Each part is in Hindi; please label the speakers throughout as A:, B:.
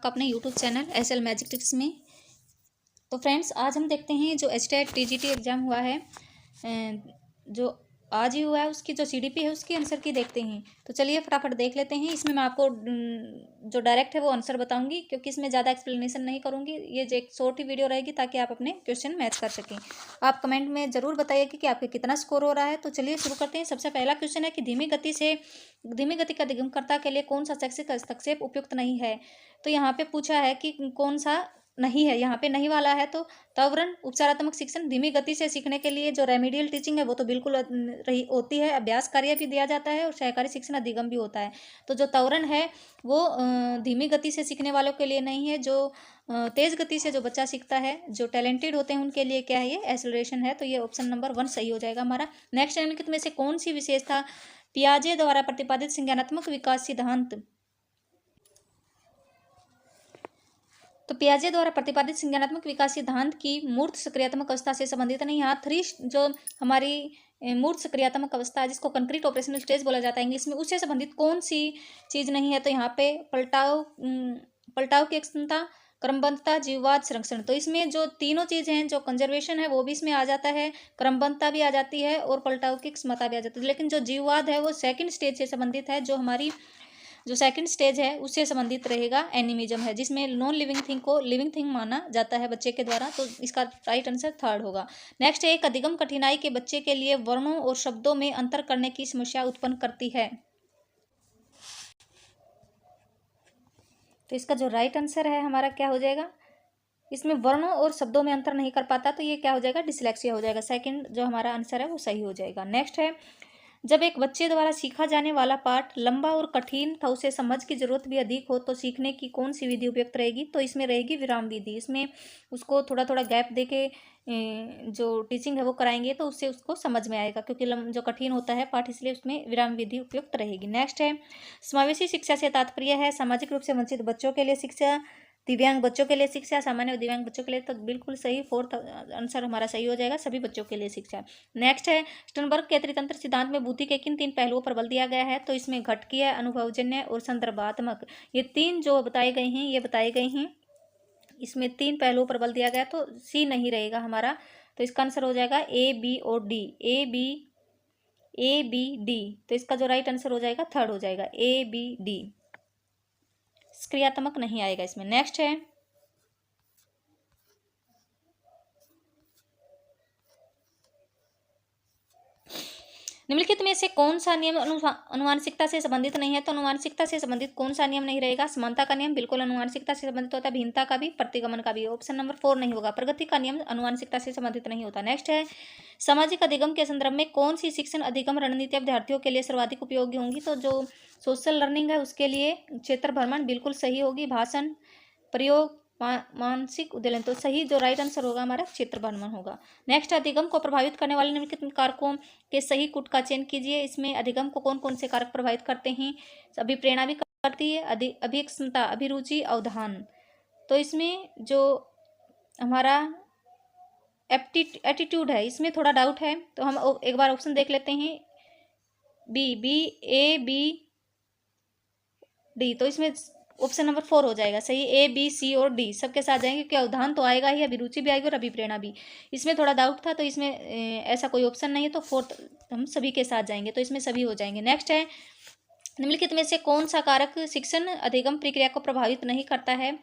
A: आपका अपने YouTube channel SL magic tips में। तो फ्रेंड्स, आज हम देखते हैं जो HTET TGT एग्ज़ाम हुआ है, जो आज ही हुआ है, उसकी जो CDP है उसकी आंसर की देखते हैं। तो चलिए फटाफट देख लेते हैं। इसमें मैं आपको जो डायरेक्ट है वो आंसर बताऊंगी, क्योंकि इसमें ज़्यादा एक्सप्लेनेशन नहीं करूंगी। ये जो एक शॉर्ट ही वीडियो रहेगी ताकि आप अपने क्वेश्चन मैच कर सकें। आप कमेंट में ज़रूर बताइएगा कि आपके कितना स्कोर हो रहा है। तो चलिए शुरू करते हैं। सबसे पहला क्वेश्चन है कि धीमी गति का अधिगमकर्ता के लिए कौन सा शैक्षिक हस्तक्षेप उपयुक्त नहीं है। तो यहाँ पे पूछा है कि कौन सा नहीं है। यहाँ पे नहीं वाला है तो त्वरण उपचारात्मक शिक्षण धीमी गति से सीखने के लिए जो रेमेडियल टीचिंग है वो तो बिल्कुल रही होती है। अभ्यास कार्य भी दिया जाता है और सहकारी शिक्षण अधिगम भी होता है। तो जो त्वरण है वो धीमी गति से सीखने वालों के लिए नहीं है। जो तेज गति से जो बच्चा सीखता है, जो टैलेंटेड होते हैं, उनके लिए क्या है, ये एक्सेलरेशन है। तो ये ऑप्शन नंबर 1 सही हो जाएगा हमारा। नेक्स्ट निम्नलिखित में से कौन सी विशेषता पियाजे द्वारा प्रतिपादित संज्ञानात्मक विकास सिद्धांत, तो पियाजे द्वारा प्रतिपादित संज्ञानात्मक विकास सिद्धांत की मूर्त सक्रियात्मक अवस्था से संबंधित नहीं। यहाँ 3 जो हमारी मूर्त सक्रियात्मक अवस्था है, जिसको कंक्रीट ऑपरेशनल स्टेज बोला जाता है इंग्लिश में, उससे संबंधित कौन सी चीज नहीं है। तो यहाँ पे पलटाव की क्षमता, क्रमबद्धता, जीववाद, संरक्षण। तो इसमें जो तीनों चीज हैं, जो कंजर्वेशन है वो भी इसमें आ जाता है, क्रमबद्धता भी आ जाती है और पलटाव की क्षमता भी आ जाती है। लेकिन जो जीववाद है वो सेकंड स्टेज से संबंधित है। जो हमारी जो सेकंड स्टेज है उससे संबंधित रहेगा एनिमिज्म है, जिसमें नॉन लिविंग थिंग को लिविंग थिंग माना जाता है बच्चे के द्वारा। तो इसका राइट आंसर 3rd होगा। नेक्स्ट है, एक अधिगम कठिनाई के बच्चे के लिए वर्णों और शब्दों में अंतर करने की समस्या उत्पन्न करती है। तो इसका जो राइट आंसर है हमारा क्या हो जाएगा, इसमें वर्णों और शब्दों में अंतर नहीं कर पाता, तो ये क्या हो जाएगा, डिसलेक्सिया हो जाएगा। सेकंड जो हमारा आंसर है वो सही हो जाएगा। नेक्स्ट है, जब एक बच्चे द्वारा सीखा जाने वाला पाठ लंबा और कठिन था, उसे समझ की जरूरत भी अधिक हो, तो सीखने की कौन सी विधि उपयुक्त रहेगी। तो इसमें रहेगी विराम विधि। इसमें उसको थोड़ा थोड़ा गैप दे के जो टीचिंग है वो कराएंगे तो उससे उसको समझ में आएगा, क्योंकि जो कठिन होता है पाठ, इसलिए उसमें विराम विधि उपयुक्त रहेगी। नेक्स्ट है, समावेशी शिक्षा से तात्पर्य है सामाजिक रूप से वंचित बच्चों के लिए शिक्षा, दिव्यांग बच्चों के लिए शिक्षा, सामान्य और दिव्यांग बच्चों के लिए। तो बिल्कुल सही, 4th आंसर हमारा सही हो जाएगा, सभी बच्चों के लिए शिक्षा। नेक्स्ट है, स्टर्नबर्ग के त्रितंत्र सिद्धांत में बुद्धि के किन 3 पहलुओं पर बल दिया गया है। तो इसमें घटकीय, अनुभवजन्य और संदर्भात्मक, ये 3 जो बताए गए हैं, ये बताए गए हैं। इसमें 3 पहलुओं पर बल दिया गया, तो सी नहीं रहेगा हमारा। तो इसका आंसर हो जाएगा A, B और D। A, B, D। तो इसका जो राइट आंसर हो जाएगा 3rd हो जाएगा, A, B, D। क्रियात्मक नहीं आएगा इसमें। नेक्स्ट है, निम्नलिखित में से कौन सा नियम अनुवांशिकता से संबंधित नहीं है। तो अनुवांशिकता से संबंधित कौन सा नियम नहीं रहेगा, समानता का नियम बिल्कुल अनुवांशिकता से संबंधित होता है, भिन्नता का भी, प्रतिगमन का भी। ऑप्शन नंबर 4 नहीं होगा, प्रगति का नियम अनुवांशिकता से संबंधित नहीं होता। नेक्स्ट है, सामाजिक अधिगम के संदर्भ में कौन सी शिक्षण अधिगम रणनीति विद्यार्थियों के लिए सर्वाधिक उपयोगी होंगी। तो जो सोशल लर्निंग है उसके लिए क्षेत्र भ्रमण बिल्कुल सही होगी, भाषण, प्रयोग, मानसिक उद्दीलन। तो सही जो राइट आंसर होगा हमारा क्षेत्र भ्रमण होगा। नेक्स्ट, अधिगम को प्रभावित करने वाले निम्नलिखित कारकों के सही कूट का चयन कीजिए। इसमें अधिगम को कौन कौन से कारक प्रभावित करते हैं। अभिप्रेरणा भी करती है, अभिक्षमता, अभिरुचि, अवधान। तो इसमें जो हमारा एटीट्यूड है, इसमें थोड़ा डाउट है, तो हम एक बार ऑप्शन देख लेते हैं। B, A, B, D। तो इसमें ऑप्शन नंबर 4 हो जाएगा सही। A, B, C और D सबके साथ जाएंगे, क्योंकि अवधान तो आएगा ही, अभिरुचि भी आएगी और अभिप्रेरणा भी। इसमें थोड़ा डाउट था, तो इसमें ऐसा कोई ऑप्शन नहीं है, तो 4th हम सभी के साथ जाएंगे, तो इसमें सभी हो जाएंगे। नेक्स्ट है, निम्नलिखित में से कौन सा कारक शिक्षण अधिगम प्रक्रिया को प्रभावित नहीं करता है,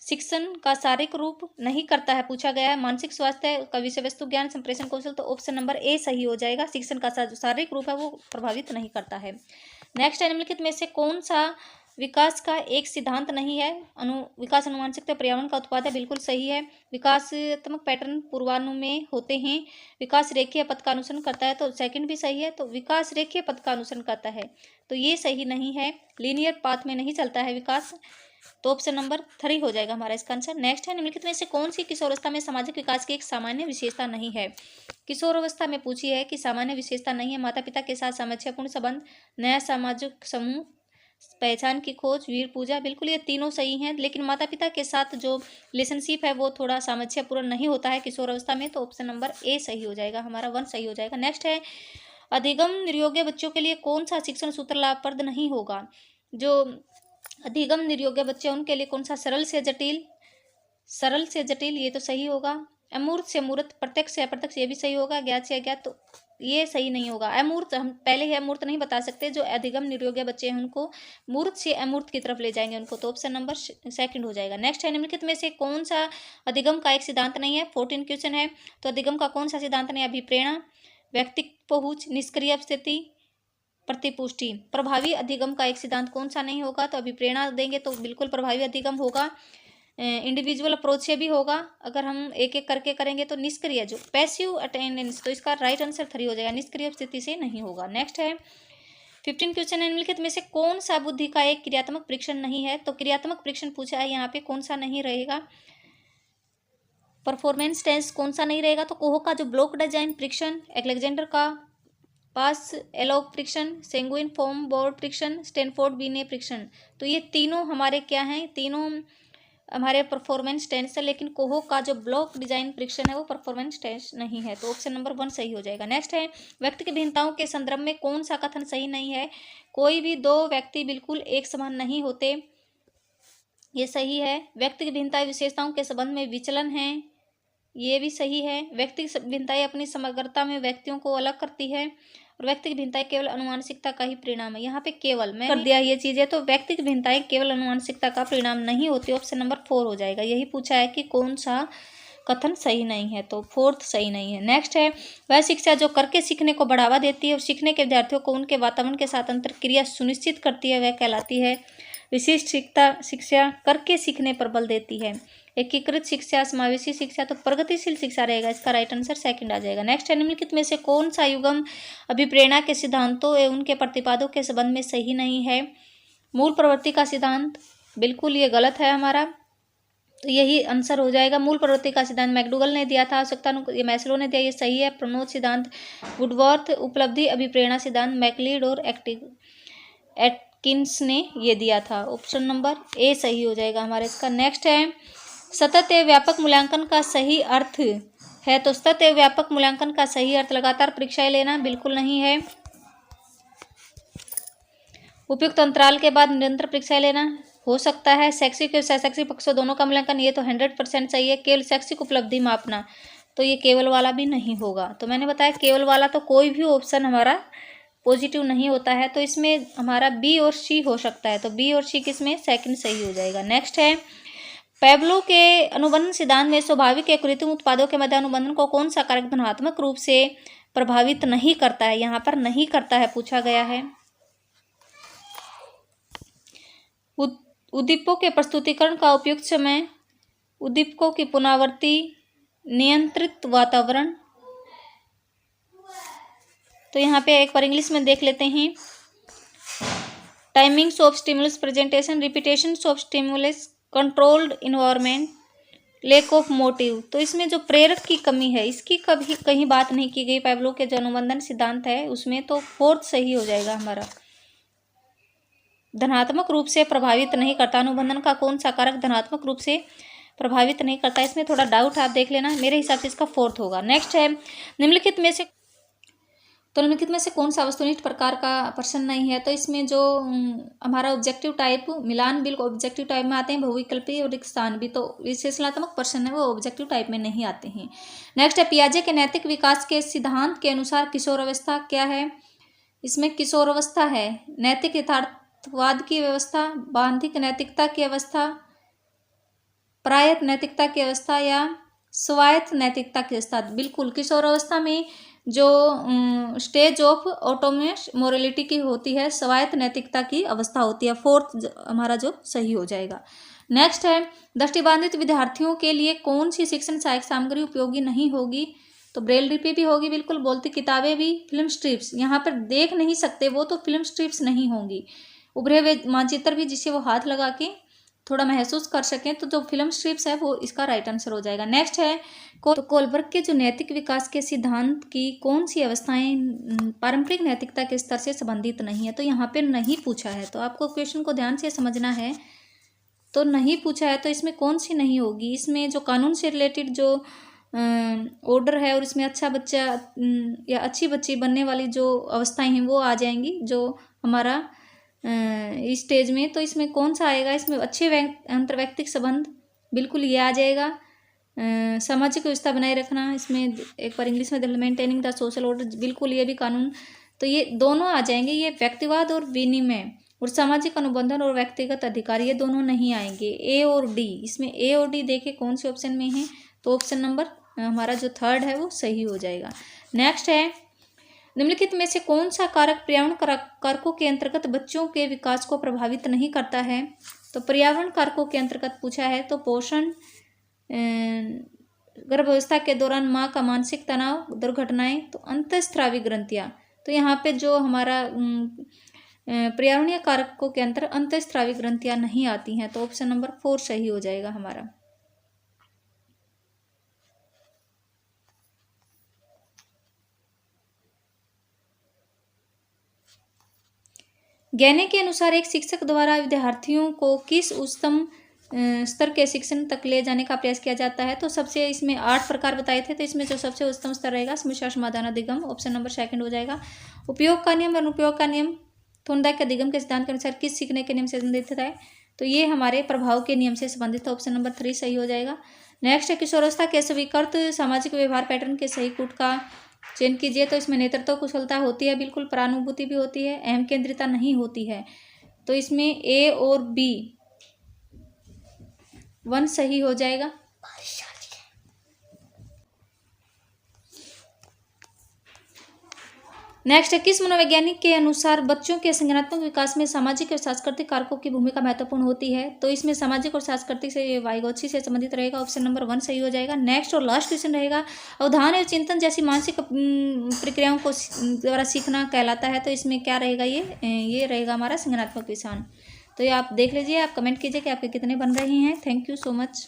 A: शिक्षण का शारीरिक रूप नहीं करता है, पूछा गया है। मानसिक स्वास्थ्य का, विषय वस्तु ज्ञान, संप्रेषण कौशल। तो ऑप्शन नंबर A सही हो जाएगा, शिक्षण का जो शारीरिक रूप है वो प्रभावित नहीं करता है। नेक्स्ट है, निम्नलिखित में से कौन सा विकास का एक सिद्धांत नहीं है। विकास अनुवांशिकता पर्यावरण का उत्पाद है, बिल्कुल सही है। विकासात्मक पैटर्न पूर्वानुमेय होते हैं। विकास रेखीय पथ का अनुसरण करता है, तो सेकंड भी सही है। तो विकास रेखीय पथ का अनुसरण करता है, तो ये सही नहीं है, लीनियर पाथ में नहीं चलता है विकास। तो ऑप्शन नंबर 3 हो जाएगा हमारा इसका आंसर। नेक्स्ट है, निम्नलिखित में से कौन सी किशोरावस्था में सामाजिक विकास की एक सामान्य विशेषता नहीं है। किशोरावस्था में पूछी है कि सामान्य विशेषता नहीं है, माता पिता के साथ सामंजस्यपूर्ण संबंध, नया सामाजिक समूह, पहचान की खोज, वीर पूजा। बिल्कुल ये तीनों सही हैं, लेकिन माता पिता के साथ जो रिलेशनशिप है वो थोड़ा सामंजस्यपूर्ण नहीं होता है किशोर अवस्था में। तो ऑप्शन नंबर A सही हो जाएगा हमारा, 1 सही हो जाएगा। नेक्स्ट है, अधिगम निर्योग्य बच्चों के लिए कौन सा शिक्षण सूत्र लाभप्रद नहीं होगा। जो अधिगम निर्योग्य बच्चे उनके लिए कौन सा सरल से जटिल, सरल से जटिल, ये तो सही होगा। अमूर्त से मूर्त, प्रत्यक्ष से अप्रत्यक्ष, ये भी सही होगा। ज्ञात से अज्ञात, तो ये सही नहीं होगा। अमूर्त हम पहले ही अमूर्त नहीं बता सकते, जो अधिगम निर्योग्य बच्चे हैं उनको मूर्त से अमूर्त की तरफ ले जाएंगे उनको, तो ऑप्शन नंबर सेकंड हो जाएगा। नेक्स्ट है, निम्नलिखित में से कौन सा अधिगम का एक सिद्धांत नहीं है। 14 क्वेश्चन है, तो अधिगम का कौन सा सिद्धांत नहीं है। अभिप्रेरणा, व्यक्तिक पहुंच, निष्क्रिय स्थिति, प्रतिपुष्टि। प्रभावी अधिगम का एक सिद्धांत कौन सा नहीं होगा, तो अभिप्रेरणा देंगे तो बिल्कुल प्रभावी अधिगम होगा। इंडिविजुअल अप्रोच से भी होगा, अगर हम एक एक करके करेंगे तो निष्क्रिय, जो पैसिव अटेंडेंस, तो इसका राइट आंसर 3 हो जाएगा, निष्क्रिय स्थिति से नहीं होगा। नेक्स्ट है 15 क्वेश्चन है, निम्नलिखित में से कौन सा बुद्धि का एक क्रियात्मक परीक्षण नहीं है। तो क्रियात्मक परीक्षण पूछा है यहाँ पे, कौन सा नहीं रहेगा। परफॉर्मेंस टेस्ट कौन सा नहीं रहेगा, तो कोहो का जो ब्लॉक डिजाइन परीक्षण, अलेक्जेंडर का पास एलोग परीक्षण, सेंगुइन फॉर्म बोर्ड परीक्षण, स्टैनफोर्ड बीने परीक्षण, तो ये तीनों हमारे क्या हैं, तीनों हमारे परफॉर्मेंस टेस्ट है। लेकिन कोहो का जो ब्लॉक डिजाइन परीक्षण है वो परफॉर्मेंस टेस्ट नहीं है, तो ऑप्शन नंबर 1 सही हो जाएगा। नेक्स्ट है, व्यक्ति की भिन्नताओं के संदर्भ में कौन सा कथन सही नहीं है। कोई भी दो व्यक्ति बिल्कुल एक समान नहीं होते, ये सही है। व्यक्ति की भिन्नताएं विशेषताओं के संबंध में विचलन है, ये भी सही है। व्यक्ति की भिन्नताएं अपनी समग्रता में व्यक्तियों को अलग करती है, और व्यक्ति की भिन्नताएं केवल अनुवांशिकता का ही परिणाम है। यहाँ पे केवल मैं कर दिया ये चीजें, तो व्यक्ति की भिन्नताएं केवल अनुवांशिकता का परिणाम नहीं होती, ऑप्शन नंबर 4 हो जाएगा। यही पूछा है कि कौन सा कथन सही नहीं है, तो 4th सही नहीं है। नेक्स्ट है, वह शिक्षा जो करके सीखने को बढ़ावा देती है और सीखने के विद्यार्थियों को उनके वातावरण के साथ अंतरक्रिया सुनिश्चित करती है, वह कहलाती है। विशिष्ट शिक्षा करके सीखने पर बल देती है। एकीकृत शिक्षा, समावेशी शिक्षा, तो प्रगतिशील शिक्षा रहेगा, इसका राइट आंसर सेकंड आ जाएगा। नेक्स्ट है, निम्नलिखित में से कौन सा युगम अभिप्रेरणा के सिद्धांतों एवं उनके प्रतिपादों के संबंध में सही नहीं है। मूल प्रवृत्ति का सिद्धांत, बिल्कुल ये गलत है हमारा, तो यही आंसर हो जाएगा। मूल प्रवृत्ति का सिद्धांत मैकडूगल ने दिया था, आवश्यकता ये मैस्लो ने दिया, ये सही है। प्रणोद सिद्धांत वुडवर्थ, उपलब्धि अभिप्रेरणा सिद्धांत मैकलीड और एटकिंस ने ये दिया था, ऑप्शन नंबर ए सही हो जाएगा हमारे इसका। नेक्स्ट है, सतत एवं व्यापक मूल्यांकन का सही अर्थ है, तो सतत एवं व्यापक मूल्यांकन का सही अर्थ लगातार परीक्षाएं लेना, बिल्कुल नहीं है। उपयुक्त अंतराल के बाद निरंतर परीक्षाएं लेना हो सकता है। शैक्षिक और शैक्षिक पक्षों दोनों का मूल्यांकन, ये तो 100% सही है। केवल शैक्षिक उपलब्धि मापना, तो ये केवल वाला भी नहीं होगा। तो मैंने बताया केवल वाला तो कोई भी ऑप्शन हमारा पॉजिटिव नहीं होता है, तो इसमें हमारा बी और सी हो सकता है, तो बी और सी किसमें सेकंड सही हो जाएगा। नेक्स्ट है, पैब्लो के अनुबंधन सिद्धांत में स्वाभाविक या कृत्रिम उत्पादों के मध्य अनुबंधन को कौन सा कारक धनात्मक रूप से प्रभावित नहीं करता है। यहाँ पर नहीं करता है पूछा गया है। उद्दीपकों के प्रस्तुतिकरण का उपयुक्त समय, उद्दीपकों की पुनरावृत्ति, नियंत्रित वातावरण, तो यहाँ पे एक बार इंग्लिश में देख लेते हैं। Timings of stimulus presentation, repetition of stimulus, controlled environment, lake of motive, तो इसमें जो प्रेरक की कमी है इसकी कभी कहीं बात नहीं की गई पैब्लो के जो अनुबंधन सिद्धांत है उसमें, तो 4th सही हो जाएगा हमारा। धनात्मक रूप से प्रभावित नहीं करता, अनुबंधन का कौन सा कारक धनात्मक रूप से प्रभावित नहीं करता, इसमें थोड़ा डाउट आप देख लेना, मेरे हिसाब से इसका 4th होगा। नेक्स्ट है, निम्नलिखित में से कौन सा वस्तुनिष्ठ प्रकार का प्रश्न नहीं है, तो इसमें जो हमारा ऑब्जेक्टिव टाइप, मिलान बिल्कुल ऑब्जेक्टिव टाइप में आते हैं, बहुविकल्पी और स्थान भी, तो विश्लेषणात्मक प्रश्न है वो ऑब्जेक्टिव टाइप में नहीं आते हैं। नेक्स्ट है, पियाजे के नैतिक विकास के सिद्धांत के अनुसार किशोरावस्था क्या है। इसमें किशोरावस्था है नैतिक यथार्थवाद की व्यवस्था, बांधिक नैतिकता की अवस्था, प्रायत नैतिकता की अवस्था या स्वायत्त नैतिकता की अवस्था। बिल्कुल किशोरावस्था में जो स्टेज ऑफ ऑटोनोमस मोरालिटी की होती है, स्वायत्त नैतिकता की अवस्था होती है, 4th हमारा जो सही हो जाएगा। नेक्स्ट है, दृष्टिबाधित विद्यार्थियों के लिए कौन सी शिक्षण सहायक सामग्री उपयोगी नहीं होगी, तो ब्रेल लिपि भी होगी बिल्कुल, बोलती किताबें भी, फिल्म स्ट्रिप्स यहाँ पर देख नहीं सकते वो, तो फिल्म स्ट्रिप्स नहीं होंगी, उभरे हुए मानचित्र भी जिसे वो हाथ लगा के थोड़ा महसूस कर सकें, तो जो फिल्म स्ट्रिप्स है वो इसका राइट आंसर हो जाएगा। नेक्स्ट है, तो कोलबर्ग के जो नैतिक विकास के सिद्धांत की कौन सी अवस्थाएं पारंपरिक नैतिकता के स्तर से संबंधित नहीं है, तो यहाँ पे नहीं पूछा है, तो आपको क्वेश्चन को ध्यान से समझना है, तो नहीं पूछा है तो इसमें कौन सी नहीं होगी। इसमें जो कानून से रिलेटेड जो ऑर्डर है और इसमें अच्छा बच्चा या अच्छी बच्ची बनने वाली जो अवस्थाएं हैं वो आ जाएंगी, जो हमारा इस स्टेज में, तो इसमें कौन सा आएगा? इसमें अच्छे अंतर्वैयक्तिक संबंध, बिल्कुल ये आ जाएगा। सामाजिक व्यवस्था बनाए रखना, इसमें एक बार इंग्लिश में मेंटेनिंग द सोशल ऑर्डर, बिल्कुल ये भी कानून, तो ये दोनों आ जाएंगे। ये व्यक्तिवाद और विनिमय और सामाजिक अनुबंधन और व्यक्तिगत अधिकार, ये दोनों नहीं आएंगे। ए और डी, इसमें ए और डी देखे कौन से ऑप्शन में है, तो ऑप्शन नंबर हमारा जो थर्ड है वो सही हो जाएगा। नेक्स्ट है, निम्नलिखित में से कौन सा कारक पर्यावरण कारकों के अंतर्गत बच्चों के विकास को प्रभावित नहीं करता है? तो पर्यावरण कारकों के अंतर्गत पूछा है तो पोषण, गर्भावस्था के दौरान माँ का मानसिक तनाव, दुर्घटनाएं, तो अंतःस्रावी ग्रंथियाँ, तो यहाँ पे जो हमारा पर्यावरणीय कारकों के अंतर अंतःस्रावी ग्रंथियाँ नहीं आती हैं, तो ऑप्शन नंबर 4 सही हो जाएगा हमारा। गैने के अनुसार एक शिक्षक द्वारा विद्यार्थियों को किस उच्चतम स्तर के शिक्षण तक ले जाने का प्रयास किया जाता है? तो सबसे इसमें 8 प्रकार बताए थे, तो इसमें जो सबसे उच्चतम स्तर रहेगा समस्या समाधान अधिगम, ऑप्शन नंबर सेकंड हो जाएगा। उपयोग का नियम, अनुप्रयोग का नियम थोर्नडाइक के अधिगम के सिद्धांत के अनुसार किस सीखने के नियम से संबंधित है? तो ये हमारे प्रभाव के नियम से संबंधित है, ऑप्शन नंबर 3 सही हो जाएगा। नेक्स्ट है, किशोरावस्था के स्वीकृत सामाजिक व्यवहार पैटर्न के सही कूट का चयन कीजिए। तो इसमें नेतृत्व कुशलता होती है, बिल्कुल परानुभूति भी होती है, अहम केंद्रिता नहीं होती है, तो इसमें ए और बी 1 सही हो जाएगा। नेक्स्ट है, किस मनोवैज्ञानिक के अनुसार बच्चों के संज्ञानात्मक विकास में सामाजिक और सांस्कृतिक कारकों की भूमिका महत्वपूर्ण होती है? तो इसमें सामाजिक और सांस्कृतिक से वाइगोत्सी से संबंधित रहेगा, ऑप्शन नंबर 1 सही हो जाएगा। नेक्स्ट और लास्ट क्वेश्चन रहेगा, अवधान और चिंतन जैसी मानसिक प्रक्रियाओं को द्वारा सीखना कहलाता है, तो इसमें क्या रहेगा? ये रहेगा हमारा संज्ञानात्मक विचार। तो ये आप देख लीजिए, आप कमेंट कीजिए कि आपके कितने बन रहे हैं। Thank you so much.